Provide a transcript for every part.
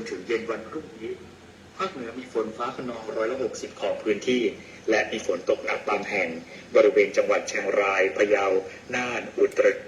ถึงเย็นวันพรุ่งนี้ภาคเหนือมีฝนฟ้าคะนอง60%ของพื้นที่และมีฝนตกหนักบางแห่งบริเวณจังหวัดเชียงรายพะเยาน่านอุตรดิตถ์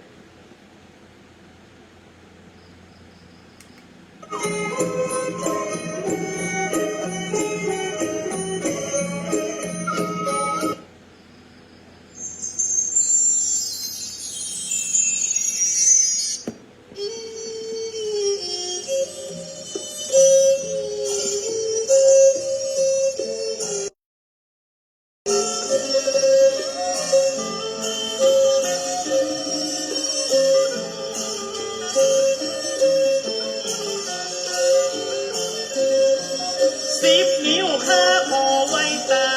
10 นิ้วข้าพอไว้ตา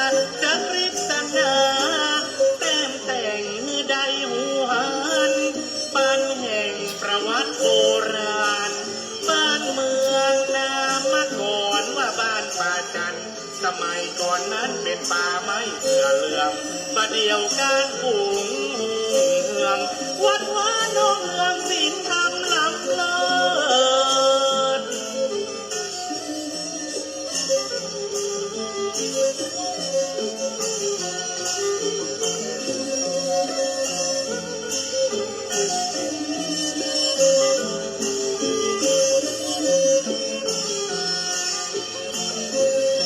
จักริษนาแต้มแต่งใดหูหันปันแห่งประวัติโบราณบ้านเมืองนามมาก่อนว่าบ้านป่าจันสมัยก่อนนั้นเป็นป่าไม้เสือเหลืองประเดียวการฝูงเฮืองวัดว่าน้องเฮืองศีลธรรมล้ำเลิศ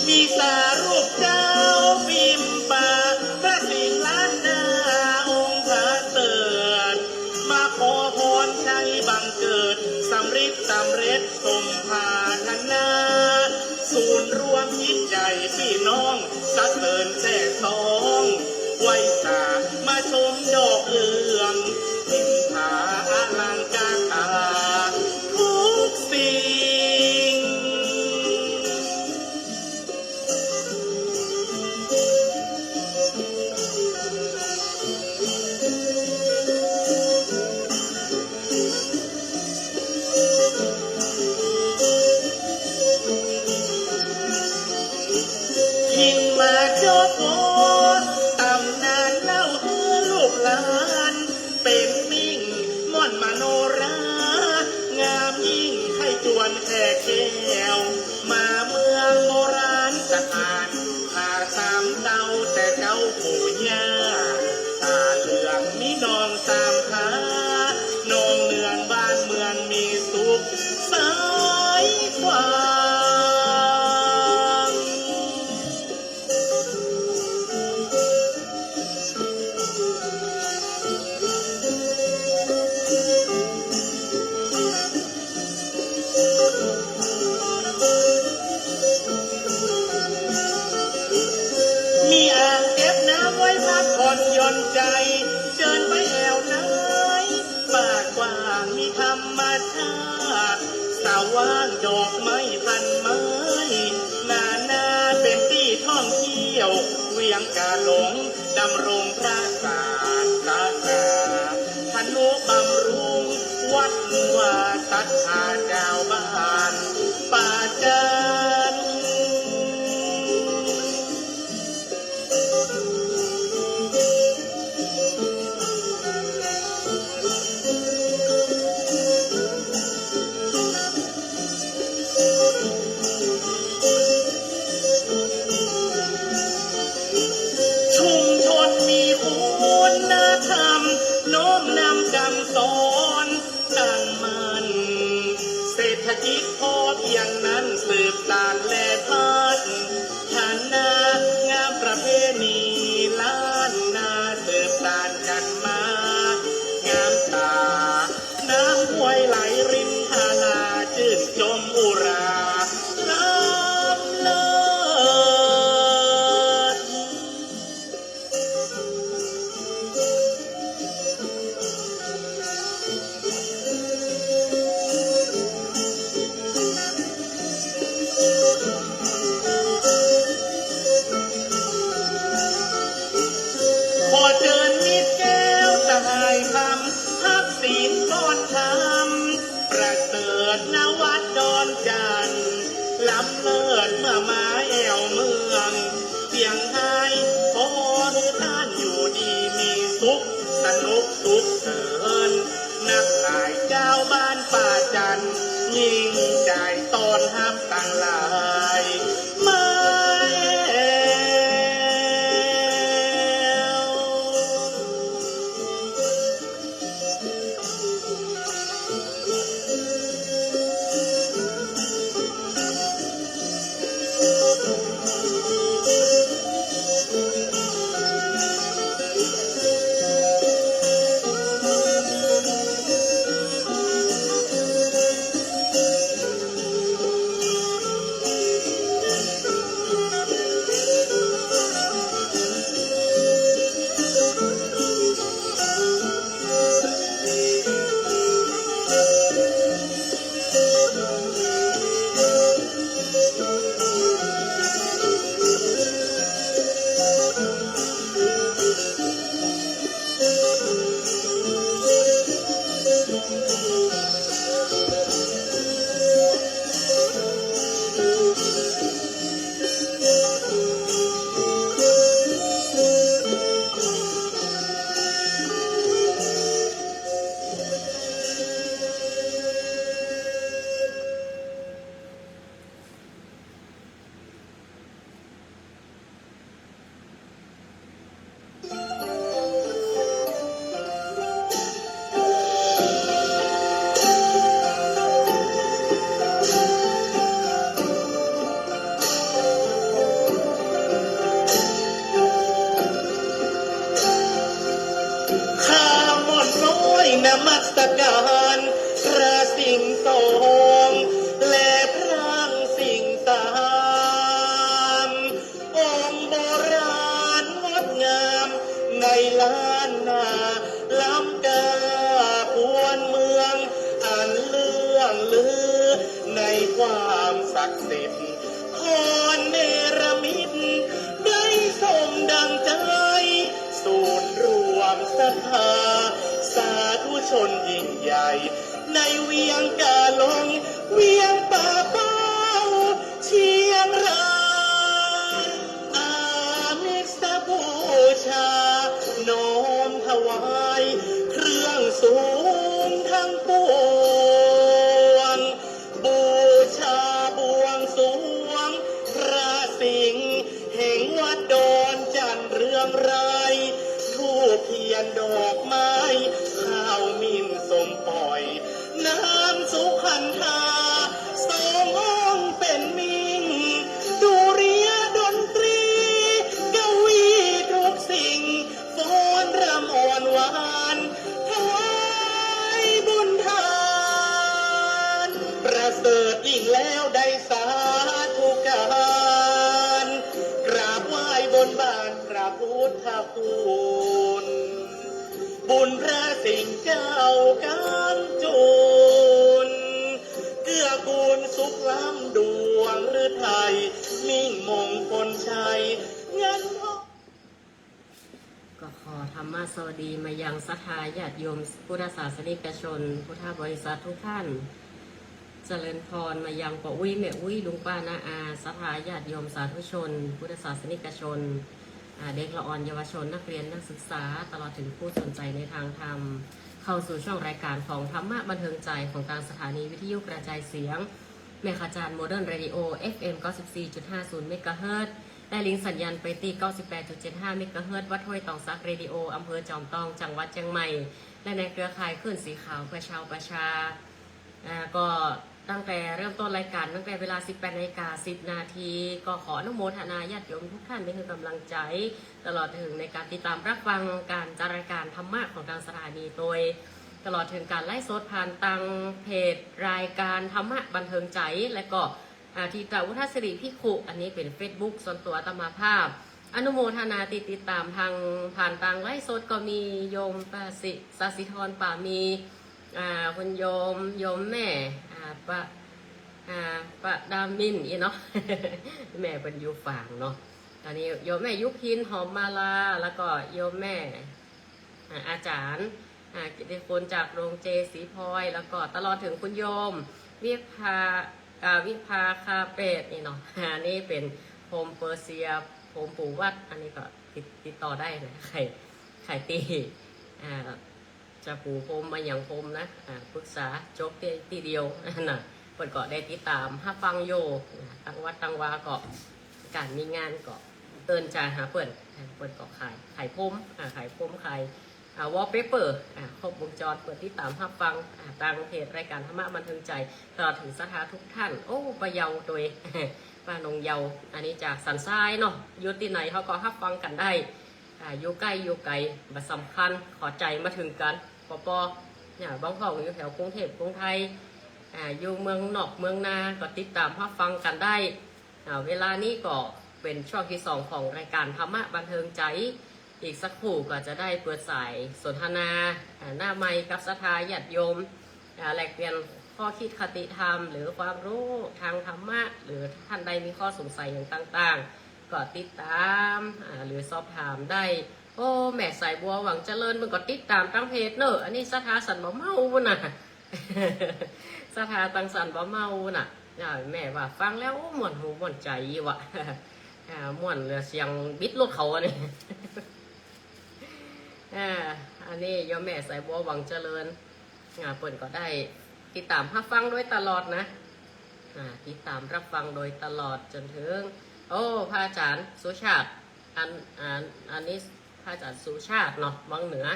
มีตารูปเจ้าพิมพ์ป่าพระสิงห์ล้านนาองค์พระเสด็จมาขอพรชัยบังเกิดสำริดสำเร็จสมภาธนาศูนย์รวมจิตใจพี่น้องสะเสริญแท่สองไว้สามาชมดอกเอืองสินผาอลังการตาทุกสิ่งยิ่งมาเจ้าโพตำนานเล่าเพื่อลูกหลานเป็นมิ่งม่อนมโนรางามยิ่งให้จวนแค่แก้วมาเมืองโบราณสถานพาสามเต้าแต่เจ้าปู่ย่าตาเหลืองมีน้องสามขาน้องเนืองบ้านเมืองมีสุขสายกว่ามีอ่างเก็บน้ำไว้พักผ่อนหย่อนใจเดินไปแอวไหนป่ากว้างมีธรรมชาติสาว่างดอกไม้พันไม้นาเป็นที่ท่องเที่ยวเวียงกาหลงดำรงพระศาสนาธนุบำรุงวัดว่าตัดขาเจ้าบ้านป่าจันชุมชนมีคุณธรรมโน้มนำคำสอนตั้งมั่นเศรษฐกิจพอเพียงนั้นสืบสานและพัฒนางามประเพณีล้านนาสืบสานกันมางามตาน้ำห้วยไหลรินทานาชื่นชมอุราล้ำเลิศ ขอเชิญมิตรแก้วสหายคำทักศีลก่อนทำประเสริฐนวัดดอนจันทร์ล้ำเลิศเมื่อมาแอวเมืองเสียงไห้ขอให้ท่านอยู่ดีมีสุขสนุกสุขเถินนักขายเจ้าบ้านป่าจันทร์ยิ่งใจตอนห้ามต การพระสิงห์ทรงและพระสิงห์ตามองค์โบราณงดงามในล้านนาล้ำกาพวนเมืองอันเรื่องลือในความศักดิ์สิทธิ์พรเนรมิตได้สมดังใจศูนย์รวมศรัทธาสาธุชนยิ่งใหญ่ในเวียงกาลงเวียงป่าเป้าเชียงรายอามิสบูชาน้อมถวายเครื่องสูงทั้งปวงบูชาบวงสรวงพระสิงห์แห่งวัดดอนจันทร์เรืองรายทูปเทียนดอกไม้ข้าวมินสมปล่อยน้ำสุขันธาสององค์เป็นมิ่งดุริยดนตรีกวีทุกสิ่งฟ้อนรำอ่อนหวานถวายบุญทานประเสริฐยิ่งแล้วได้สาธุการกราบไหว้บนบานพระพุทธคุณบุญพระสิงห์เจ้าการจุนเกื้อกูลสุขล้ำดวงฤทัยมิ่งมงคลชัยเงินทอง ก็ขอธรรมะสวัสดีมายังศรัทธาญาติโยมพุทธศาสนิกชน พุทธบริษัททุกท่าน เจริญพรมายังปะอุ้ยแม่อุ้ยลุงป้านาอาศรัทธาญาติโยมสาธุชน พุทธศาสนิกชนเด็กละอ่อนเยาวชนนักเรียนนักศึกษาตลอดถึงผู้สนใจในทางธรรมเข้าสู่ช่องรายการของธรรมะบันเทิงใจของทางสถานีวิทยุกระจายเสียงแม่ขจารย์โมเดิร์นเรดิโอ FM 94.50 เมกะเฮิรตซ์ได้ลิงก์สัญญาณไปที่ 98.75 เมกะเฮิรตซ์วัดห้วยตองซักเรดิโออำเภอจอมทองจังหวัดเชียงใหม่และในเครือข่ายคลื่นสีขาวประชาประชาก็ตั้งแต่เริ่มต้นรายการตั้งแต่เวลา 18:10 นาทีก็ขออนุโมทนาญาติโยมทุกท่านเป็นกำลังใจตลอดถึงในการติดตามรับฟังการจัดรายการธรรมะของทางสถานีโดยตลอดถึงการไลฟ์สดผ่านทางเพจรายการธรรมะบันเทิงใจและก็ทีตาวุฒศิริพิขุอันนี้เป็น Facebook ส่วนตัวอาตมาภาพอนุโมทนาติดตามทางผ่านทางไลฟ์สดก็มีโยมสสิธรป่ามีคุณโยมแม่ปะดามินเนาะ แม่เป็นยูฝางเนาะตอนนี้โยมแม่ยุพินหอมมาลาแล้วก็โยมแม่อาจารย์กิติคุณจากโรงเจสีพลอยแล้วก็ตลอดถึงคุณโยมวิภาคาเป็ดเนาะอันนี้เป็นโฮมเปอร์เซียโฮมปู่วัดอันนี้ก็ติดต่อได้นะไข่ตีจะปูพรมมาอย่างพรมนะปรึกษาจบทีเดียวนะเปิดเกาะได้ติดตามฮับฟังโยตั้งวัดตั้งวาเกาะการมีงานเกาะเอินจ่าหาเปิดเกาะขายพรมขายพรมขายวอลเปเปอร์ครบวงจรเปิดติดตามฮับฟังทางเพจรายการธรรมะบันเทิงใจตลอดถึงสถาทุกท่านโอ้ปะเยาโดยป้านงเยาอันนี้จากสันทรายเนาะอยู่ที่ไหนเขาก็ฮับฟังกันได้อยู่ใกล้อยู่ไกลบัดสำคัญขอใจมาถึงกันปอเนี่ยบางพ่ออยู่แถวกรุงเทพกรุงไทยอยู่เมืองนอกเมืองนาก็ติดตามรับฟังกันได้เวลานี้ก็เป็นช่วงที่2ของรายการธรรมะบันเทิงใจอีกสักครู่ก็จะได้เปิดสายสนทนาหน้าไมค์กับศรัทธาญาติโยมแลกเปลี่ยนข้อคิดคติธรรมหรือความรู้ทางธรรมะหรือท่านใดมีข้อสงสัยอย่างต่างๆก็ติดตามหรือสอบถามได้โอ้แม่สายบัวหวังเจริญมันก็ติดตามตั้งเพจเนอะอันนี้ศรัทธาสันบ่เมาน่ะ ศรัทธาตังสันบ่เมาน่ะแม่ว่าฟังแล้วม่วนหูม่วนใจว่ะ ม่วนเสียงบิดรถเขาอันนี้ อันนี้โยมแม่สายบัวหวังเจริญเปิ่นก็ได้ติดตามรับฟังโดยตลอดนะติดตามรับฟังโดยตลอดจนถึงโอ้พระอาจารย์สุชาติอันนี้พระอาจารย์สุชาติเนาะวังเหนือ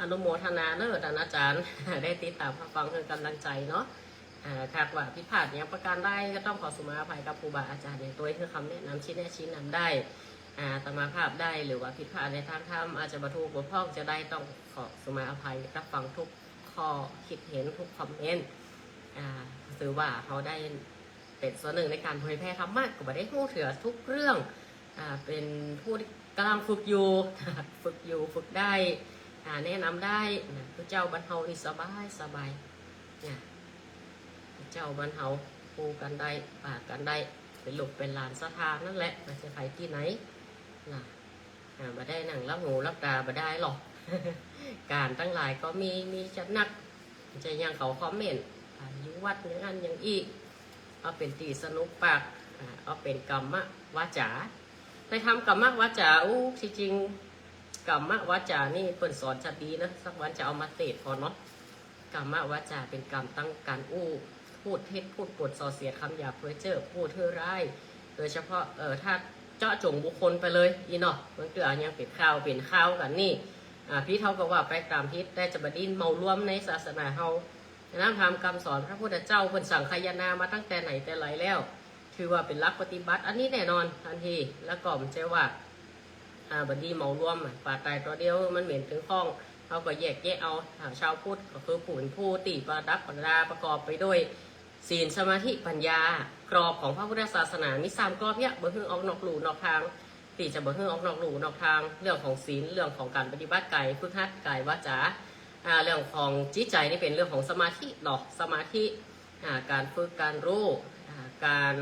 อนุโมทนาเนอะท่านอาจารย์ ได้ติดตามรับฟังเป็นกำลังใจเนาะหากว่าผิดพลาดอย่างประการใดก็ต้องขอสุมาอภัยกับครูบาอาจารย์อย่างตัวคือคำแนะนำชี้แนะชี้นำได้ตมาภาพได้หรือว่าผิดพลาดในทางธรรมอาจจะบรรทุกบกพร่องจะได้ต้องขอสุมาอภัยรับฟังทุกข ข้อคิดเห็นทุกคอมเมนต์ถือว่าเขาได้เป็นส่วนหนึ่งในการเผยแพร่ธรรมะก็บ่ได้รู้เถือทุกเรื่องเป็นผู้ที่กำลังฝึกอยู่ ฝึกได้แนะนำได้นะพระเจ้าบรรเทานี่สบายเนี่ยพระเจ้าบรรเทาปูกันได้ปากกันได้เป็นลูกเป็นหลานศรัทธานั่นแหละไม่ใช่ใครที่ไหนนะมาได้หนังรับหูรับตามาได้หรอก การตั้งหลายก็มีจัดนักจะยังเขาคอมเมนต์ยุวัดอย่างนั้นอย่างอีกเอาเป็นตีสนุกปากเอาเป็นกรรมวาจาไปทำกรรมวาจาที่จริงกรรมวาจานี่เปิ่นสอนชัดดีนะสักวันจะเอามาเตะพอเนาะกรรมวาจาเป็นกรรมตั้งการพูดเท็จพูดปดส่อเสียดคำหยาบเพ้อเจ้อพูดเท่อร้ายโดยเฉพาะถ้าเจาะจงบุคคลไปเลยอีเนาะบางเตือยังเป็นข้าวกันนี่พี่เท่ากับว่าไปตามทิศได้จะบดินเมาร่วมในศาสนาเฮาน้ำทำคำสอนพระพุทธเจ้าเป็นสั่งขยานามาตั้งแต่ไหนแต่ไรแล้วถือว่าเป็นหลักปฏิบัติอันนี้แน่นอนทันทีแล้วก็มันจะว่าบดีเมาร่วมป่าตายตัวเดียวมันเหม็นถึงข้องเขาก็แยกเอาชาวพุทธก็คือผู้ตีประดับประดาประกอบไปด้วยศีลสมาธิปัญญากรอบของพระพุทธศาสนามี3กรอบเนี่ยบ่ฮึ่งออกนอกหลู่นอกทางตีจะบ่ฮึ่งออกนอกหลู่นอกทางเรื่องของศีลเรื่องของการปฏิบัติกายฝึกหัดกายวาจาเรื่องของจิตใจนี่เป็นเรื่องของสมาธิเนาะสมาธิการฝึกการรู้การ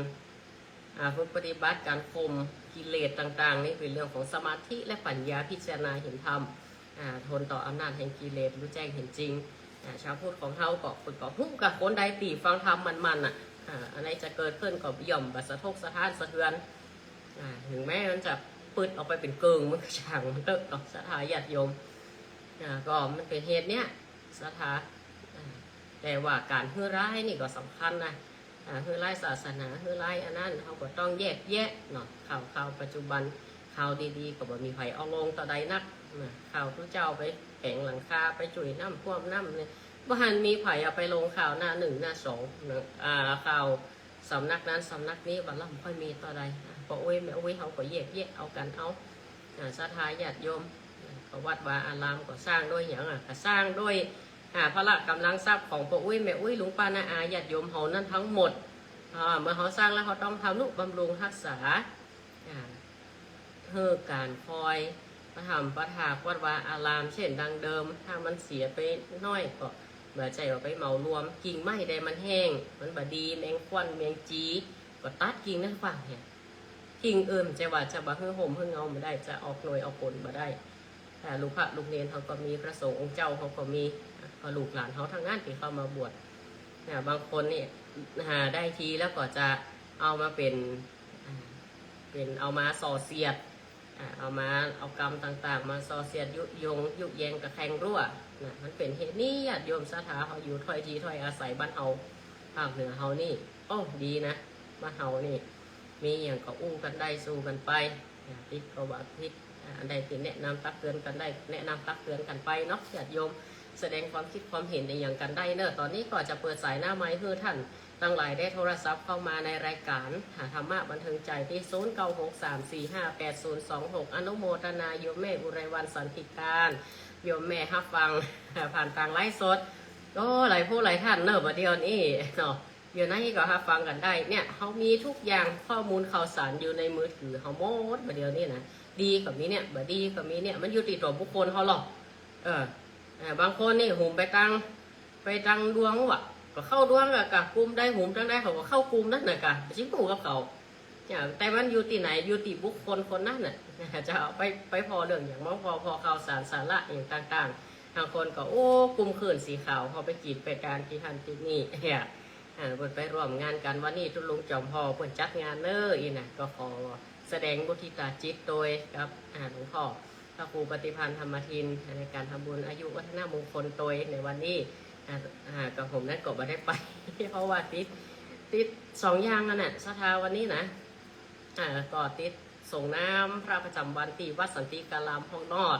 ฝึกปฏิบัติการข่มกิเลสต่างๆนี่เป็นเรื่องของสมาธิและปัญญาพิจารณาเห็นธรรมทนต่ออำนาจแห่งกิเลสรู้แจ้งเห็นจริงชาวพุทธของเฮาก็ฝึกก็หุ้มกับคนใดตีฟังธรรมมันอะไรจะเกิดขึ้นก็ย่อมบัสะทกสะท้านสะเทือนถึงแม้มันจะปืดออกไปเป็นเกิงมันก็ช่างมันเติบดอกศรัทธาญาติโยมก็มันเป็นเหตุเนี้ยศรัทธาแต่ว่าการเฮือร้ายนี่ก็สำคัญนะเฮือร้ายศาสนาเฮือร้ายอันนั้นเขาก็ต้องแยกแยะเนาะข่าวปัจจุบันข่าวดีๆก็บ่มีไผเอาลงต่อใดนักข่าวพระเจ้าไปแผงหลังคาไปจุ่ยน้ำท่วมน้ำเนี่ยบ่หันมีไผเอาไปลงข่าวหน้า1หน้า2ข่าวสำนักนั้นสำนักนี้บัดล่ำค่อยมีต่อใดพอแม่เขาก็แยกแยะเอากันเอาศรัทธาญาติโยมก็วัดวาอารามก็สร้างด้วยอย่างก็สร้างด้วยพละกำลังทรัพย์ของพ่อแม่หลวงป้านาอาญาติโยมเฮานั้นทั้งหมดเมื่อเขาสร้างแล้วเขาต้องทำนุบำรุงรักษาเพื่อการคอยประทำประทาวัดวาอารามเช่นดังเดิมถ้ามันเสียไปน้อยก็เบื่อใจเอาไปเหมารวมกิ่งไม้ใดมันแห้งมันบดีแมงควันแมงจีก็ตัดกิ่งนั่นฝั่งเนี่ยกิ่งจะว่าจะบ่เฮือห่มเฮือเงาไม่ได้จะออกหน่วยออกผลมาได้แต่ลูกพระลูกเนรเขาก็มีพระสงฆ์องค์เจ้าเขาก็มีลูกหลานเขาทั้งนั้นที่เข้ามาบวชบางคนนี่ได้ทีแล้วก็จะเอามาเป็นเอามาส่อเสียดเอากรรมต่างๆมาส่อเสียดยุแยงกับแทงรั่วมันเป็นเหตุนี้ญาติโยมศรัทธาเขาอยู่ถ้อยทีถ้อยอาศัยบ้านเฮาภาคเหนือเฮานี่ดีนะบ้านเฮานี่มีอย่างก็อู้กันได้สู้กันไปพิษประวัติพิษอันใดที่แนะนำตักเตือนกันได้แนะนำตักเตือนกันไปเนาะญาติโยมแสดงความคิดความเห็นในอย่างกันได้เนอะตอนนี้ก็จะเปิดสายหน้าไม้เพื่อท่านตั้งหลายได้โทรศัพท์เข้ามาในรายการธรรมะบันเทิงใจที่0963458026อนุโมทนาโยมแม่อุไรวันสันติการโยมแม่ฮับฟังผ่านทางไลฟ์สดหลายผู้หลายท่านเนอะมาเดียวนี้เนาะอยู่ในก็ฮับฟังกันได้เนี่ยเขามีทุกอย่างข้อมูลข่าวสารอยู่ในมือถือเขาหมดมาเดียวนี้นะดีกับมีเนี่ยบ่ดีกับมีเนี่ยมันอยู่ติดตัวบุคคลเขาหรอกบางคนนี่หุ่มไปตังดวงว่ะก็เข้าดวงกับกลุ่มได้หุ่มตั้งได้เขาก็เข้ากลุ่มนั่นน่ะกะชิ้นหูกับเขาแต่มันอยู่ที่ไหนอยู่ที่บุคคลคนนั้นน่ะจะเอาไปพอเรื่องอย่างมั่งพอข่าวสารสาระอย่างต่างๆบางคนก็กลุ่มขื่นสีขาวพอไปกีดไปการที่ทันที่นี่เปิดไปร่วมงานกันวันนี้ทุลุงจอมพอเปิดจัดงานเนออีน่ะก็ขอแสดงบุทิตาจิตโดยกับหลวงพ่อพระครูปฏิพันธ์ธรรมทินในการทำบุญอายุวัฒนมงคลโดยในวันนี้กับผมนั้นก็ไม่ได้ไป เพราะว่าติด2อย่างนั่นแหละศรัทธาวันนี้นะก็ติดส่งน้ำพระประจำวันที่วัดสันติการามห้องนอด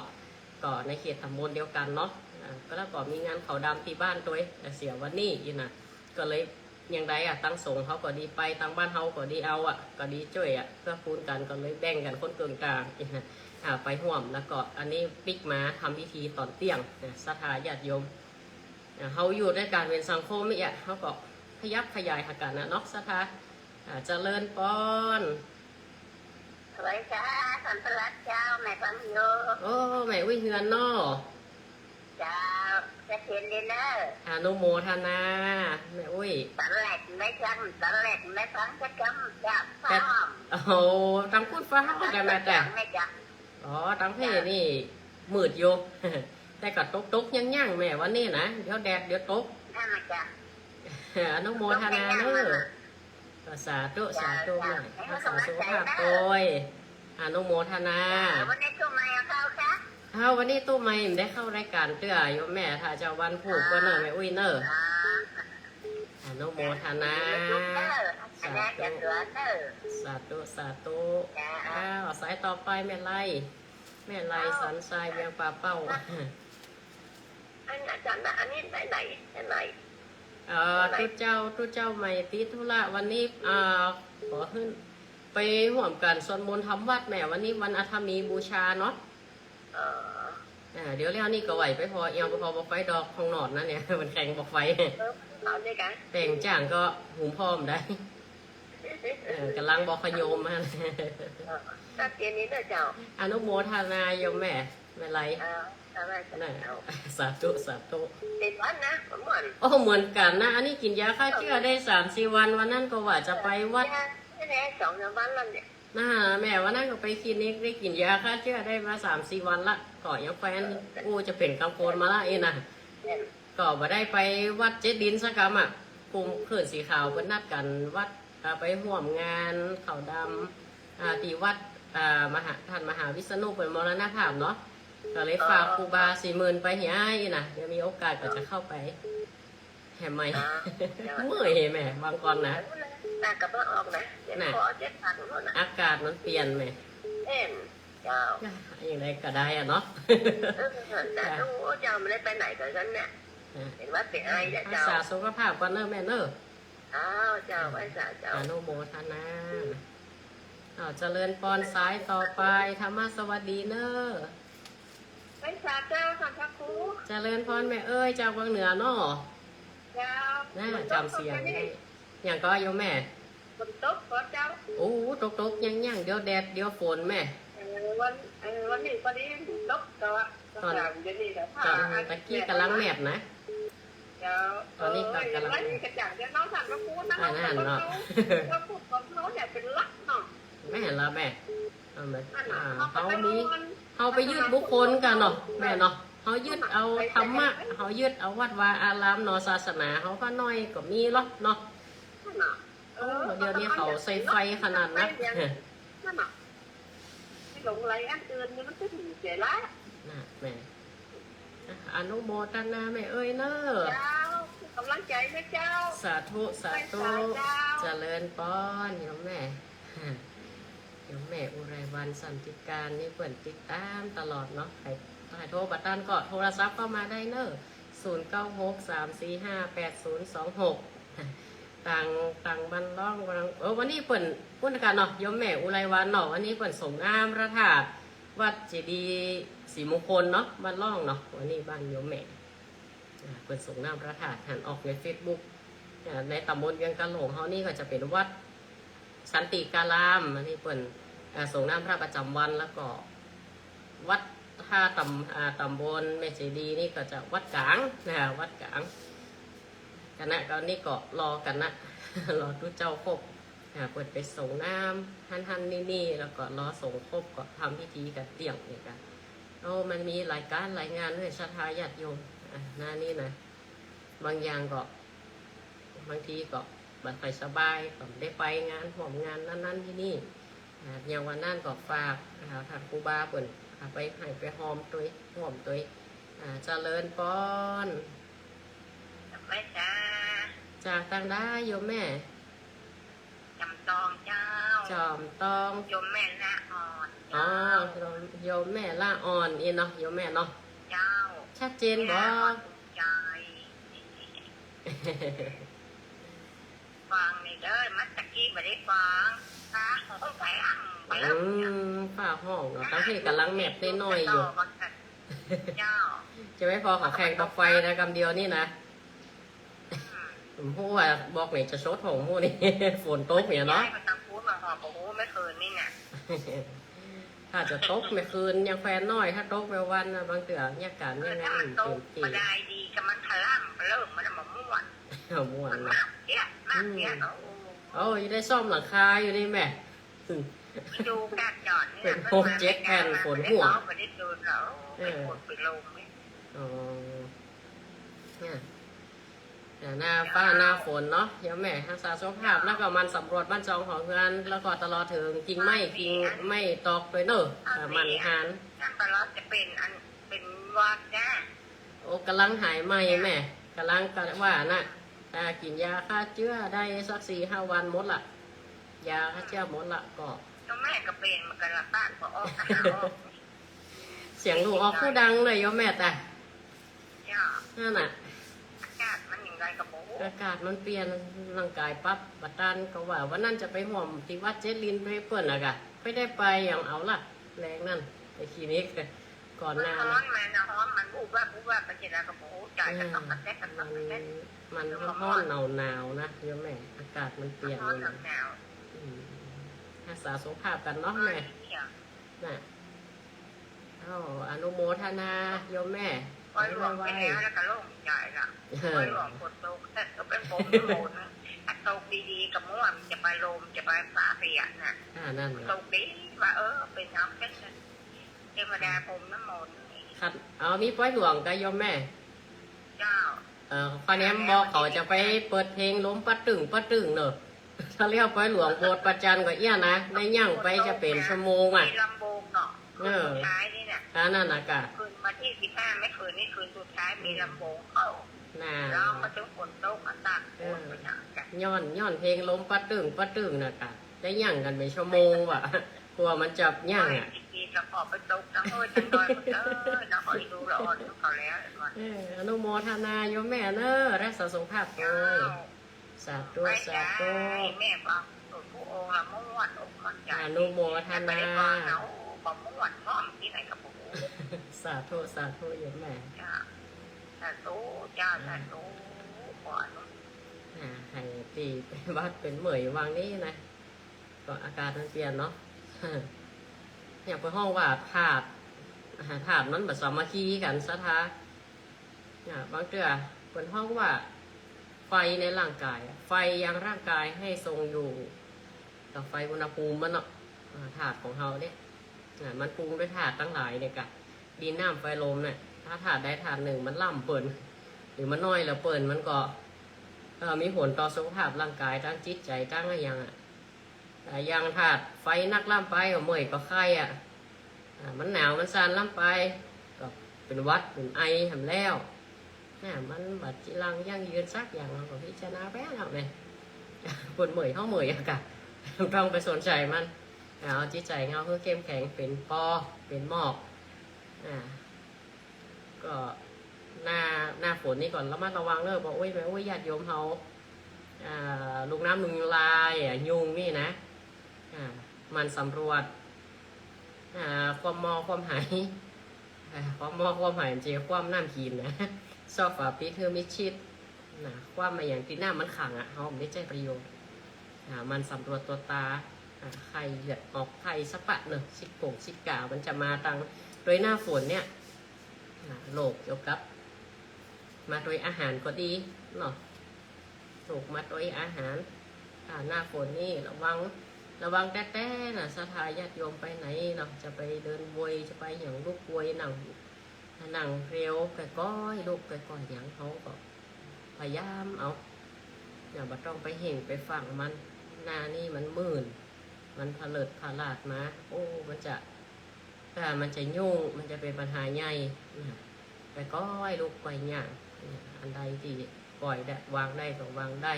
ก็ในเขตตำบลเดียวกันเนาะก็แล้วก็มีงานเขาดำที่บ้านตัวเสียวันนี้อีน่ะก็เลยยังไงตั้งส่งเขาก็ดีไปตั้งบ้านเขาก็ดีเอาก็ดีช่วยเพื่อคูณกันก็เลยแบ่งกันคนเกินกลางไปห่วมแล้วก็อันนี้ปิกมาทำพิธีตอนเตี้ยงศรัทธาญาติโยม เขาอยู่ด้วยการเป็นสังคมนี่เขาก็ขยับขยายหากันนะเนาะสถาเจริญปอน สวัสดีค่ะสันตลัดเจ้าแม่ฟังโย โอ้แม่วิเฮือนเนาะ เจ้าจะเขียนดีเนอร์ อนุโมทนาแม่อุ้ย ตอนแรกไม่จำตอนแรกไม่ฟังจะจำจะฟั แต่ ง โอ้โหตังพูดฟ้าแต่แม่แต่ ไม่จ อ๋อตังเพ่นี่มืดอยู่ แต่ก็ตกยั่งแม่วันนี้นะเดี๋ยวแดดเดี๋ยวตก ำนั่นนะจ๊ะ อนุโมทนาเนอะสาธุสาธุแม่รักษาสุขภาพโดยอนุโมทนา วันนี้ตัวไม่เอาเข้าค่ะ วันนี้ตู้ไม่ได้เข้ารายการเตื้อโยมแม่ถ้าจะวันผูกก็เนอะแม่อุ้ยเนอะอนุโมทนา อันนี้จะเหลือเนอร์ สาธุสาธุสายต่อไปแม่ไล่แม่ไล่สันทรายเวียงป่าเป้า อันอาจารย์อันนี้ไหนไหน ทุเจ้าใหม่ติดธุระวันนี้ขอขึ้นไปห่วมกันสวดมนต์ทำวัดแม่วันนี้วันอาธมีบูชาเนาะเดี๋ยวแล้วนี่ก็ไหวไปพอเอียงพอบอกไฟดอกของหนอดนะเนี่ย มันแข่งบอกไฟ เอาด้วยกัน แต่งจ้างก็หุมพร้อมได้กำลังบอกขยมมา ถ้าเขียนนี้เนอร์เจ้า อนุโมทนาโยมแม่ไม่ไร อะไร นั่น เจ้า สาธุสาธุ ติดวันนะเหมือน โอ้เหมือนกันนะอันนี้กินยาฆ่าเชื้อได้3-4 วันวันนั้นก็ว่าจะไปวัด นี่แหละ2 วันแล้วเนี่ย น่าแม่วันนั้นก็ไปคลินิกได้กินยาฆ่าเชื้อได้มา3-4 วันละก็ยังแฟนจะเป็นกังโกนมาละเองนะก็มาได้ไปวัดเจดินสักกรรมกลุ่มขืนสีขาวเพิ่นนัดกันวัดไปร่วมงานเขาดำที่วัดท่านมหาวิษณุเป็นมรณภาพเนาะก็เลยฝากครูบา40,000ไปเหียไอ้นะเดี๋ยวมีโอกาสก็จะเข้าไปแห่ใหม่เมื่อยแม่บางก่อนนะ น่ากระเบื้องออกนะเดี๋ยวขอเจ็ดพันนู่นนะ อากาศมันเปลี่ยนไหม เจ้า อย่างไรก็ได้อะเนาะ แต่ต้องเจ้าไม่ได้ไปไหนกับฉันเนี่ยเห็นว่าเป็นไอ้ รัก เจ้า ษาสุขภาพก่อนเนอะแม่เนอะ เจ้าไว้สาเจ้า อนุโมทนาเจริญปอนสายต่อไปธรรมะสวัสดีเนอะ ไว้สาเจ้าค่ะพระครู เจริญพรแม่เอ้ยจากวังเหนือเนาะ เจ้า น่าจำเสียงได้อย่างก็โยมแม่ ฝนตกขอเจ้า โอ้ตกยังเดี๋ยวแดดเดี๋ยวฝนแม่ วันนี้พอดีตกตัวตอนเดี๋ยวนี้แต่ผ้า ตะกี้กำลังแมบนะ เจ้าวันนี้กระจ่างจะน้องสั่งพระครูนะเราพูดของเขาเนี่ยเป็นลักเนาะ แม่เห็นแล้วแม่เขาไปยึดบุคคลกันเนาะแม่เนาะเขายึดเอาธรรมะเขายึดเอาวัดวาอารามเนาะศาสนาเขาก็น้อยก็มีหรอกเนาะเดี๋ยวนี้เขาใส่ไฟขนาดนั้น นั่นน่ะที่หลงไหลอันอื่นนี่มันก็ถึงเสียละ น่ะแม่อนุโมทนาแม่เอ้ยเนอะ เจ้ากำลังใจนะเจ้า สาธุสาธุเจริญป้อนโยมแม่โยมแม่อุไรวันสันติการนี่เปิดติดตามตลอดเนาะใครโทรบัตรตันก็โทรศัพท์เข้ามาได้เนอะ0963458026ต่างบันล่องวันนี้เปิ่นพูดกันเนาะโยมแม่อุไรวันเนาะวันนี้เปิ่นสงงามพระธาตุวัดเจดีย์ศรีมงคลเนาะบ้านล่องเนาะวันนี้บ้านโยมแม่เปิ่นสงงามพระธาตุหันออกใน Facebook ในตำบลเวียงกะโหลงเขานี่ก็จะเป็นวัดสันติการามอันนี้เปิ่นสงน้ำพระประจำวันแล้วก็วัดท่าตำบลแม่เจดีย์นี่ก็จะวัดกลางวัดกลางคณะก็นี่ก็รอกันนะ รอทุเจ้าครบเปิดไปส่งน้ำหันนี่แล้วก็รอส่งครบก็ทำพิธีกันเตี่ยงนี่กันมันมีหลายการหลายงานเลยศรัทธาญาติโยมหน้านี่นะบางอย่างก็บางทีก็บัดไปสบายก็ได้ไปงานห่วมงานนั้นที่นี่อย่างวันนั้นก็ฝากทางครูบาเปิ่นไปให้ไปหอมตัวห่วมตัวเจริญป้อน ไม่จ้า จากทางได้โยมแม่ จำตองเจ้า จอมตอง โยมแม่ละอ่อน อ๋อโยมแม่ละอ่อนเนาะโยมแม่เนาะ เจ้า ชัดเจนบ่ ใจฟังนี่เด้อมัตตะกี้ไม่ได้ฟังนะไปอ่างไปแล้ว ฝ้าห้องเนาะตั้งที่กำลังแมบน้อยๆอยู่ เจ้า จะไม่พอของแข่งกับไฟนะกำเดียวนี่นะ เ หูว่าบอกนี่จะชดของหูนี่ ฝนตกเนี่ยเนาะ มันตังพูดมาหอบโอ้โหไม่เคยนี่ไง ถ้าจะตกไม่คืนยังแฟนน้อยถ้าตกไปวันนะบางเตือเนี่ยการเนี่ย ถ้ามันโต เต็ม มาได้ดีกับมันทะล่ำเริ่มมันมาม่วน เอาม่ว มัน น นะ มากเนี้ยมากเนี้ยเนาะ โอ้ยได้ซ่อมหลังคาอยู่นี่แม่ ดูการจอดเนี่ย เป็นพวกเจ็ตแผ่นฝนหัว ไม่ได้โดนแล้วเป็นฝนไปลงเนี่ย อ๋อเนี่ยแต่หน้าฟ้าหน้าฝนเนาะเดี๋ยวแม่รักษาสุขภาพแล้วก็มันสำรวจบ้านจองของเงินแล้วก็ตลอดถึงกิ่งไม่ตอกไปเนอะมันหาน ถ้าตลอดจะเป็นอันเป็นวัดจ้า โอ้กำลังหายใหม่แม่กำลังกันว่าน่ะกินยาฆ่าเชื้อได้สัก4-5 วันหมดละยาฆ่าเชื้อหมดละก็ ก็แม่ก็เป็นมันก็ละบ้านก็ออกหาออก เสียงลูกออกผู้ดังเลยโยมแม่แต่ จ้า นั่นน่ะ อากาศมันอย่างไรกับโอ้ อากาศมันเปลี่ยนร่างกายปั๊บบัดตันก็ว่าวันนั้นจะไปห่วมที่วัดเจลินไปเปิ่นอะกะไม่ได้ไปอย่างเอาละแรงนั่นไปคลินิกก่อน มัน หน้า ร้อ นะ นมันนะร้อนมันบูบว่าไปกินอะไรกับโอ้ใจจะต้องกระแทกกัน มั ต้องกระแทก มันร้อนหนาวนะโยมแม่อากาศมันเปลี่ยน ร้อน เลย หนาว รักษาสุขภาพกันเนาะแม่น่ะเอาอนุโมทนาโยมแม่ ไว้หลวงไปแล้วแล้วก็โล่งใจละไว้หลวงฝนตกแต่ก็เป็นผมไม่โมนะถ้าตกดีๆกับม่วงจะไปลมจะไปฟ้าเปียกน่ะ นั่น ตกดีว่าเป็นน้ำแค่นั้นเทวดาผมน้ำมนต์ ครับเอามีป้อยหลวงกับโยมแม่ เจ้า พอแนมบอกเขาจะไปเปิดเพลงล้มปัดตึงเนอะถ้าเรียกป้อยหลวงโบสถ์ประจันก็เอี้ยนะได้ย่างไปจะเป็นชั่วโมงอ่ะ มีลำโพงเนาะคืนสุดท้ายนี่เนี่ย นั่นน่ะกะ คืนมาที่15ไม่คืนนี่คืนสุดท้ายมีลำโพงเข้า น่ะ แล้วก็ถึงฝนตกอากาศฝนไปอย่างกัน ย้อนเพลงล้มปัดตึงน่ะกะได้ย่างกันเป็นชั่วโมงว่ะกลัวมันจับย่างอ่ะ ดีๆจะขอไปตกทั้งเลยทั้งดอยมันจะคอยดูละอ่อนเขาแล้วก่อน อนุโมทนาโยมแม่เนอะรักษาสุขภาพเลยสาธุ ไม่ สา ได้ ธุ แม่บอกผู้องค์ละม่วนอกมันใจ อนุโมทนา เขาบอกม่วนพร้อมที่ไหนกับผม สาธุโยมแม่ จ้าสาธุจ้าสาธุก่อน ให้ตีเป็นวัดเป็นเหมยวางนี้นะก็อากาศมันเปลี่ยนเนาะ อย่างไปห้องว่าถาดมันแบบสามัคคีกันสะท้าบางเตือเป็นห้องว่าไฟในร่างกายไฟยังร่างกายให้ทรงอยู่กับไฟอุณหภูมิมันเนาะถาดของเราเนี่ยมันปรุงด้วยถาดตั้งหลายเนี่ยกะดินน้ำไฟลมเนี่ยถ้าถาดใดถาดหนึ่งมันล่ำเปิ่นหรือมันน้อยแล้วเปิ่นมันก็มีผลต่อสุขภาพร่างกายทั้งจิตใจทั้งอะไรอย่างแต่ยังถาดไฟนักล่ำไปก็เมื่อยก็ไข้มันหนาวมันซานล่ำไปก็เป็นวัดเป็นไอทำแล้วมันบัดจิรังยั่งยืนซักอย่างเราก็พิจารณาแป๊ะแล้วเนี่ยปวดเมื่อยเมื่อยอะกะต้องไปสนใจมันเอาจิตใจเงาเพื่อเข้มแข็งเป็นปอเป็นหมอกก็หน้าฝนนี่ก่อนระมัดระวังเนอะบอกโอ้ยแม่โอ้ยญาติโยมเขาลูกน้ำลุงลายยุงนี่นะมันสำรวจความมอความหายความมอความหายจริงความน้ำขีนนะซอฝาปิดเธอมิชิดความมาอย่างที่หน้ามันขังเขาไม่ใช่ประโยชน์มันสำรวจตัวตาไข่เหลือดออกไข่สะปะเนอะชิดโป่งชิดกาวมันจะมาตังโดยหน้าฝนเนี่ยโรคเกี่ยวกับมาโดยอาหารก็ดีเนาะโรคมาโดยอาหารหน้าฝนนี่ระวังแต้ๆนะสถาญาติโยมไปไหนเนาะจะไปเดินวยจะไปอย่างลูกวยหนังเร็วไก่ก้อยลูกไก่ก้อยอย่างเขาก็พยายามเอาอย่าบ่ต้องไปเห่งไปฝังมันหน้านี่มันมื่นมันผลิตผลาดมาโอ้มันจะยุ่งมันจะเป็นปัญหาใหญ่ไก่ก้อยลูกไก่ย่างอันใดที่ปล่อยได้วางได้ก็วางได้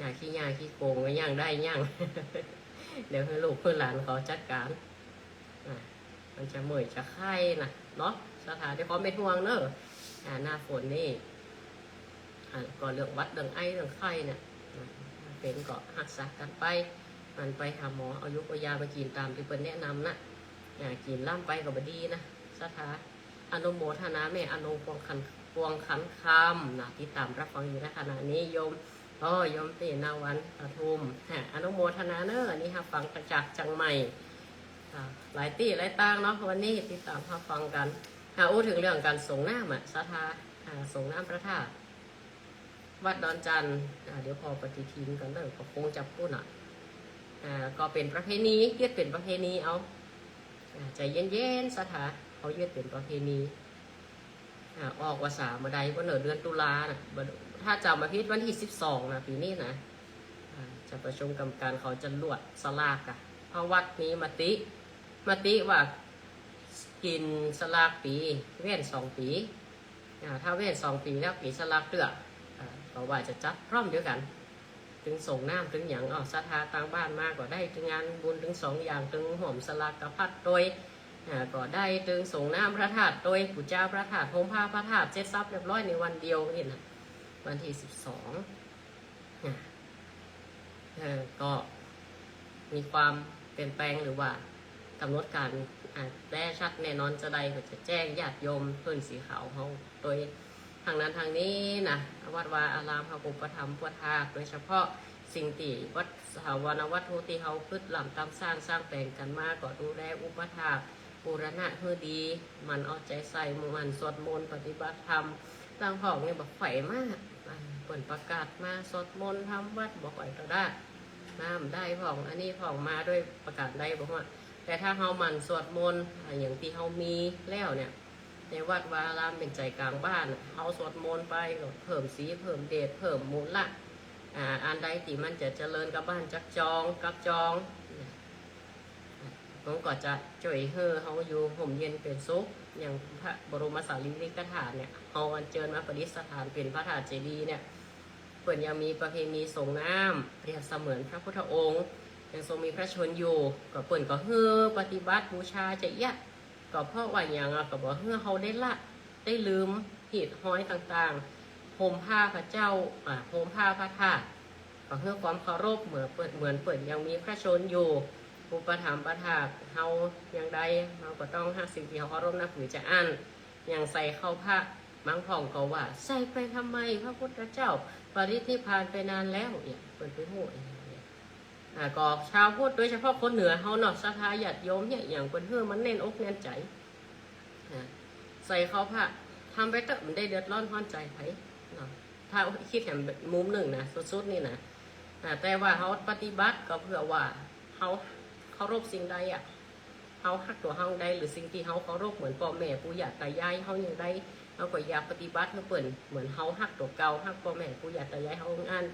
ย่างขี้โกงก็ย่างได้ย่าง เดี๋ยวให้ลูกเพื่อนหลานเขาจัดการมันจะเหมื่อยจะไข้นะเนาะสถานที่เขาไม่ห่วงเนอะหน้าฝนนี่ก่อนเรื่องวัดเรื่องไอเรื่องไข้เนี่ยเป็นก็รักษากันไปมันไปหาหมอเอายุกยามากินตามที่เพิ่นแนะนำนะกินล่ำไปก็บดีนะสถาอนุโมทนาแม่อนุ พวงขันคำนะที่ตามรับฟังอยู่ในขณะนี้โยมโยมตีนาวันปทุมอนุโมทนาเนอะนี่ฟังจากจังใหม่หลายตีหลายต่างเนาะวันนี้ติดตามฟังกันอู้ถึงเรื่องการส่งน้ำศรัทธาส่งน้ำพระธาตุวัดดอนจันทร์เดี๋ยวพอปฏิทินกันเด้อก็คงจับพูดหน่อยก็เป็นประเพณียึดเป็นประเพณีเอาใจเย็นๆศรัทธาเขายึดเป็นประเพณีออกวาสามาใดวันเดือนตุลานะถ้าจำมาพิษวันที่12นะปีนี้นะจะประชุมกรรมการเขาจะลวดสลากอะเพราะวัดนี้มติว่ากินสลากปีเว้น2 ปีถ้าเว้น2 ปีแล้วปีสลากเตือก็ว่าจะจัดพร้อมเดียวกันถึงส่งน้ำถึงอย่างศรัทธาต่างบ้านมากก็ได้ถึงงานบุญถึง2 อย่างถึงห่มสลากกระพัดโดยก็ได้ถึงส่งน้ำพระธาตุโดยปู่เจ้าพระธาตุโฮมผ้าพระธาตุเจ็ดทรัพย์เรียบร้อยในวันเดียวนี่นะวันที่12ก็มีความเปลี่ยนแปลงหรือว่ากำหนดการแน่ชัดแน่นอนจะได้ก็จะแจ้งญาติโยมเพื่อนสีขาวเขาโดยทางนั้นทางนี้นะวัดวาอารามพระอุปธรรมพุทธาโดยเฉพาะสิ่งที่วัดสถาวรวัตถุที่เขาพืชลำตามสร้างแต่งกันมาก็ดูแลอุปถากบูรณะเพื่อดีมันเอาใจใส่มันสวดมนต์ปฏิบัติธรรมตั้งห้องเนี่ยบอกไฟมากเปิดประกาศมาสวดมนต์ทำวัดบอกไฟก็ได้น้ำได้ผ่องอันนี้ผ่องมาด้วยประกาศได้บอกว่าแต่ถ้าเฮามันสวดมนต์อย่างที่เฮามีแล้วเนี่ยในวัดวาอารามเป็นใจกลางบ้านเฮาสวดมนต์ไปก็เพิ่มสีเพิ่มเดชเพิ่มมูลละอันใดที่มันจะเจริญกับบ้านจักจองกับจองมันก็จะจ่วยเฮอเฮาอยู่ห่มเย็นเป็นสุขอย่างพระบรมสารีริกธาตุเนี่ยเฮาอัญเชิญมาประดิษฐานเป็นพระธาตุเจดีย์เนี่ยเปิดยังมีประเพณีส่งน้ำเปรียบเสมือนพระพุทธองค์ยังทรงมีพระชนอยู่ก็เปิดก็เฮอปฏิบัติบูชาจะยะก็เพราะว่าอย่างก็บอกเฮอเฮาได้ละได้ลืมหีดห้อยต่างๆห่มผ้าพระเจ้าห่มผ้าพระธาตุก็เพื่อความเคารพเหมือนเปิดยังมีพระชนอยู่อุปถัมภ์ประทาเฮาอย่างใดเราก็ต้องหาสิ่งที่เขาเคารพนับถือจะอั้นอย่างใส่เข้าพระบางผ่องก็ว่าใส่ไปทำไมพระพุทธเจ้าปรินิพพานไปนานแล้วเปิดไปหูก็ชาวพุทธโดยเฉพาะคนเหนือเฮาเนาะศรัทธาญาติโยมเนี่ยอย่างเป็นเพื่อมันเน้นอกเน้นใจใส่เข้าพระทำไปเถอะมันได้เดือดร้อนห้อนใจไผเนาะถ้าคิดเห็นมุมหนึ่งนะสุดๆนี่นะแต่ว่าเขาปฏิบัติก็เพื่อว่าเขาเคารพสิ่งใดเขาฮักตัวเขาใดหรือสิ่งที่เขาเคารพเหมือนพ่อแม่ปู่ย่าตายายเขาอย่างใดเขาก็อยากปฏิบัติเพื่อเปิ่นเหมือนเขาฮักตัวเก่าฮักพ่อแม่ปู่ย่าตายายเขาอัน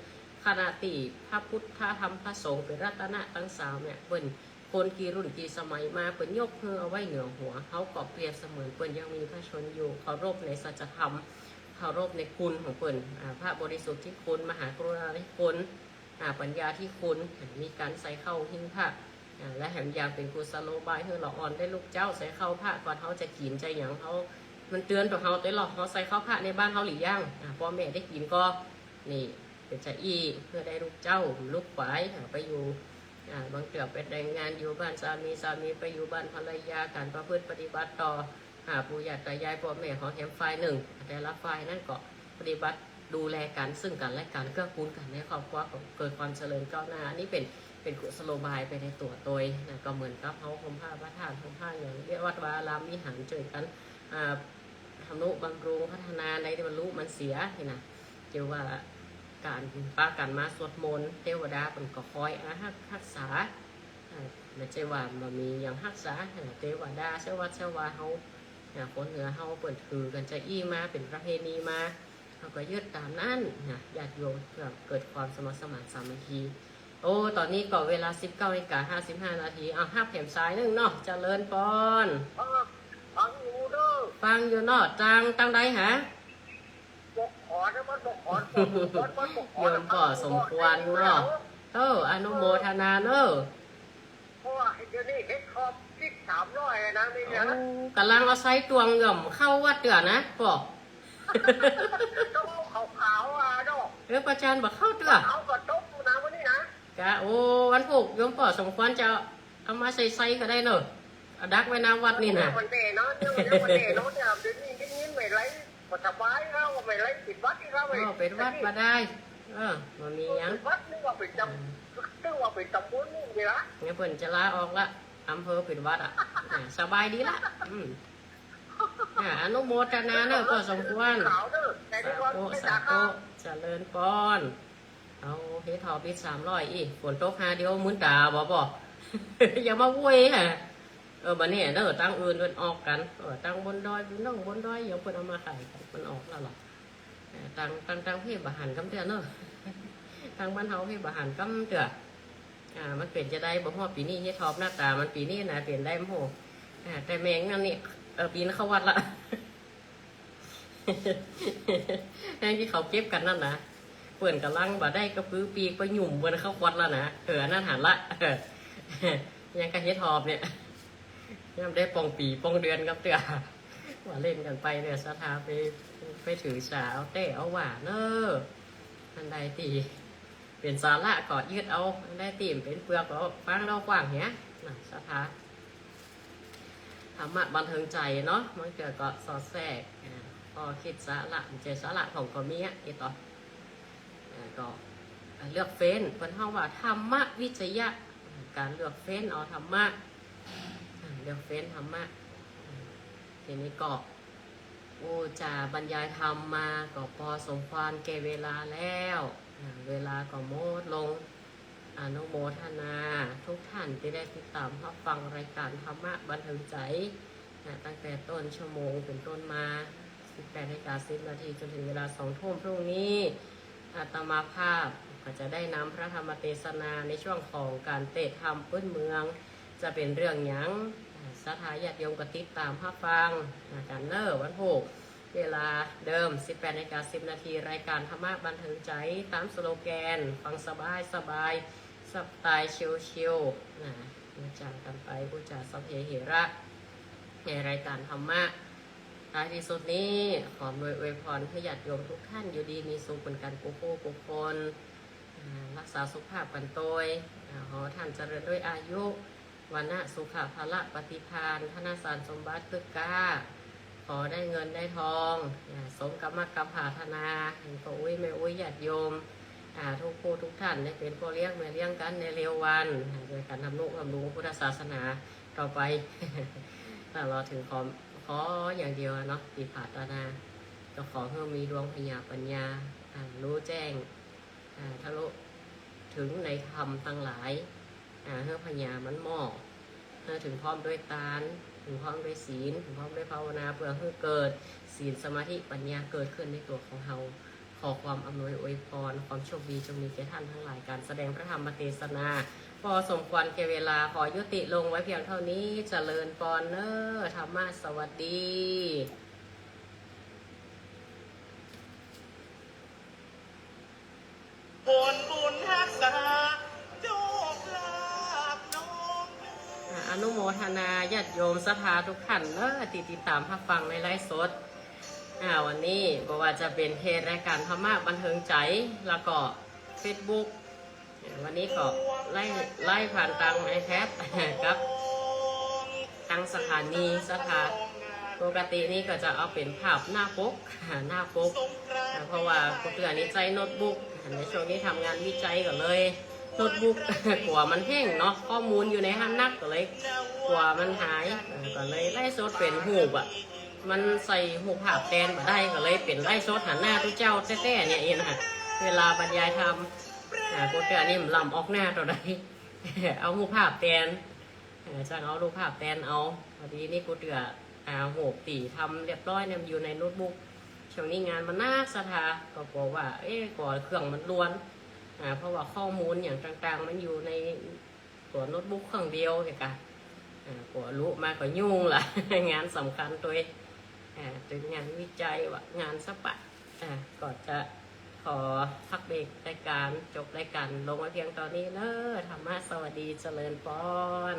ขณะที่พระพุทธพระธรรมพระสงฆ์เป็นรัตนะทั้งสามเนี่ยเปิ่นคนกี่รุ่นกี่สมัยมาเปิ่นยกเพื่อเอาไว้เหนือหัวเขาก็เปรียบเสมือนเปิ่นยังมีพระชนอยู่เคารพในสัจธรรมเคารพในคุณของเปิ่นพระบริสุทธิ์ที่คุณมหากรุณาธิคุณปัญญาที่คุณมีการใส่เข้าหิ้งพระและแหมยาเป็นกุศโลบายให้เราอ่อนได้ลูกเจ้าใส่เข้าพระก่อนเขาจะกินใจอย่างเขามันเตือนตัวเขาแต่หลอกเขาใส่เข้าพระในบ้านเขาหรือยังพ่อแม่ได้กินก็นี่เป็นใจอีเพื่อได้ลูกเจ้าลูกฝ่ายไปอยู่บางเกือบเป็นแรงงานอยู่บ้านสามีไปอยู่บ้านภรรยาการประพฤติปฏิบัติต่อปู่ย่าตายายพ่อแม่ของแถมฝ่ายหนึ่งแต่ละฝ่ายนั่นก็ปฏิบัติดูแลกันซึ่งกันและกันเกื้อกูลกันในครอบครัวเกิดความเจริญก้าวหน้านี่เป็นกุศโลบายไปในตัวโดยก็เหมือนกับเขาห่มผ้าพระธาตุห่มผ้าอย่างเรียกวัดวาอารามวิหารเจอกันทำนุบำรุงพัฒนาในที่มันรู้มันเสียเห็นนะเกี่ยวว่าการป้ากันมาสวดมนต์เทวดาเป็นก็คอยรักษาไม่ใช่ว่ามันมีอย่างรักษาเทวดาเชื่อว่าเขาคนเหนือเขาเปิดถือกันจะอี้มาเป็นประเพณีมาเขาก็ยึดตามนั้นญาติโยมเพื่อเกิดความสมัครสมานสามัคคีโอ้ตอนนี้ก็เวลา 19:55 นาทีห้าแผ่นซ้ายนึงเนาะเจริญปอนฟังอยู่เด้อฟังอยู่เนาะตั้งใดฮะโยมก็สมควรเนาะอนุโมทนาเนาะเพราะว่าเดี๋ยวนี้เฮ็ดคอมคิด300นะนี่นะกำลังเอาไซตวงย่อมเข้าวัดเดือนะบอกต้องขาวเนาะประจันบอกเข้าเดือเขาก็ตกนะวันนี้นะกะโอ้วันพุกโยมก็สมควรจะเอามาใส่ก็ได้เนาะดักไว้น้ำวัดนี่นะวันเดย์เนาะวันเดย์เนาะเดี๋ยวนี้ยิ้มไม่ไร ก็สบายเราไม่ไรปิดวัดที่เรา เป็นวัดมาได้มันมีหยัง วัดนึกว่าเป็นจำนึกว่าเป็นตำบลนี่เวลา เนี่ยเพิ่นจะลาออกละอำเภอเป็นวัดสบายดีละอนุโมทนาเนอะก็สมควร ขาวเด้อแต่ที่ว่าไม่ สา ตา ธุ ข้าว เจริญพรเอาเฮ็ดหอปิด300อีกฝนตกหาเดียวมื้นตาบ่ อย่ามาวุ่ยฮะบัดนี้เด้อตั้งอื่นเพิ่นออกกันตั้งบนดอยน้องบนดอยเดี๋ยวเพิ่นเอามาขายกันมันออกแล้วหรอตั้งเพ่บะหันกำเตือนเนอะตั้งบ้านเฮาเพ่บะหันกำเตือมันเปลี่ยนจะได้บ่ฮอดปีนี้เฮ็ดทอบหน้าตามันปีนี้นะเปลี่ยนได้โหแต่แมงนั่นนี่ปีนั้นเข้าวัดละ แมงที่เขาเก็บกันนั่นนะเปิ่นกำลังบ่ได้กระปื้อปีกไปหยุ่มบนเข้าวัดแล้วนะนั่นหันละยังกระเฮ็ดทอบเนี่ยยังได้ปองปีปองเดือนกับเตือว่าเล่นกันไปเนี่ยสถาไปถือสาวเต้เอาหว่าเนอะอันใดตีเป็นสาระก็ยืดเอาอันใดตีเป็นเปลือกก็ฟังเรากว้างเนี้ยสถาธรรมะบันเทิงใจเนาะมันเกิดก็สอดแทรกพอคิดสาระเจสาระของก็มีอ่ะอีต่อก็เลือกเฟ้นเพิ่นเฮาว่าธรรมะวิจยะการเลือกเฟ้นเอาธรรมะเลือกเฟ้นธรรมะทีนี้ก็จะบรรยายธรรมมาก็พอสมควรแก่เวลาแล้วเวลาก็โมดลงอนุโมทนาทุกท่านที่ได้ติดตามรับฟังรายการธรรมะบันเทิงใจตั้งแต่ต้นชั่วโมงเป็นต้นมา18:10 นาทีจนถึงเวลา2 ทุ่มพรุ่งนี้อาตมาภาพก็จะได้นำพระธรรมเทศนาในช่วงของการเทศธรรมพื้นเมืองจะเป็นเรื่องหยังสถาญาติโยมก็ติดตามรับฟังการเนอร์วันพุธเวลาเดิม18:10 นาทีรายการธรรมะบันเทิงใจตามสโลแกนฟังสบายสบายสไตล์ชิลๆบูชากันไปบูชาสัพเพเหระในรายการธรรมะท้ายที่สุดนี้ขออวยพรให้ญาติโยมทุกท่านอยู่ดีมีสุขเป็นการกุคนรักษาสุขภาพกันโดยขอท่านเจริญด้วยอายุวันนะสุขภาละปฏิภาณธนสารสมบัติคึกกาขอได้เงินได้ทองสมกับมรรคผาธนาเห็นพ่ออุ้ยแม่อุ้ยญาติโยมทุกผู้ทุกท่านได้เป็นพ่อเลี้ยงแม่เลี้ยงกันในเร็ววันโดยการทำนุบำรุงพุทธศาสนาต่อไป แต่เราถึงขออย่างเดียวเนาะติภาตนาก็ขอให้มีดวงพญาปัญญารู้แจ้งทะลุถึงในธรรมทั้งหลายเพื่อพญามันหม้อถึงพร้อมด้วยตาลถึงพร้อมด้วยศีลถึงพร้อมด้วยภาวนาเพื่อให้เกิดศีลสมาธิปัญญาเกิดขึ้นในตัวของเราขอความอำนวยอวยพรความโชคดีจงมีแก่ท่านทั้งหลายการแสดงพระธรรมเทศนาพอสมควรแก่เวลาขอยุติลงไว้เพียงเท่านี้เจริญพรเนอธรรมะสวัสดีผลบุญรักษาโชคลาภน้อง อนุโมทนาญาติโยมศรัทธาทุกท่านติดตามรับฟังในไลฟ์สดวันนี้บอกว่าจะเป็นเพจรายการธรรมะบันเทิงใจแล้วก็ Facebook วันนี้ก็ไล่ผ่านทาง iPad ครับทางสถานีสถาปกตินี่ก็จะเอาเป็นภาพหน้าปกเพราะว่าเพื่อนนี้ใจโน้ตบุ๊กในช่วงนี้ทำงานวิจัยก็เลยโน้ตบุ๊ก กลัวมันแห้งเนาะข้อมูลอยู่ในหันนักก็เลยกลัวมันหายก็เลยไล่โซดเป็นหูบมันใส่หูภาพแทนมาได้ก็เลยเป็นไล่โซดหันหน้าทุกเจ้าแต้ๆเนี่ยเองนะเวลาบรรยายทำโปรเจกต์นี้มันลำออกหน้าตัวใด เอาหูภาพแทนจะเอารูปภาพแทนเอาพอดีนี่กูเตือโหกตีทำเรียบร้อยเนี่ยอยู่ในโน้ตบุ๊กช่วงนี้งานมันน่าสะทาก็กลัวว่าก่อนเครื่องมันล้วนเพราะว่าข้อมูลอย่างต่างๆมันอยู่ในตัวโน้ตบุ๊กเครื่องเดียวเหรอคะกลัวรู้มาก็ยุ่งล่ะ งานสำคัญตัวถึงงานวิจัยว่างานสปะก็จะขอพักเบรกรายการจบรายการลงไว้เพียงตอนนี้เนอะธรรมะสวัสดีเจริญพร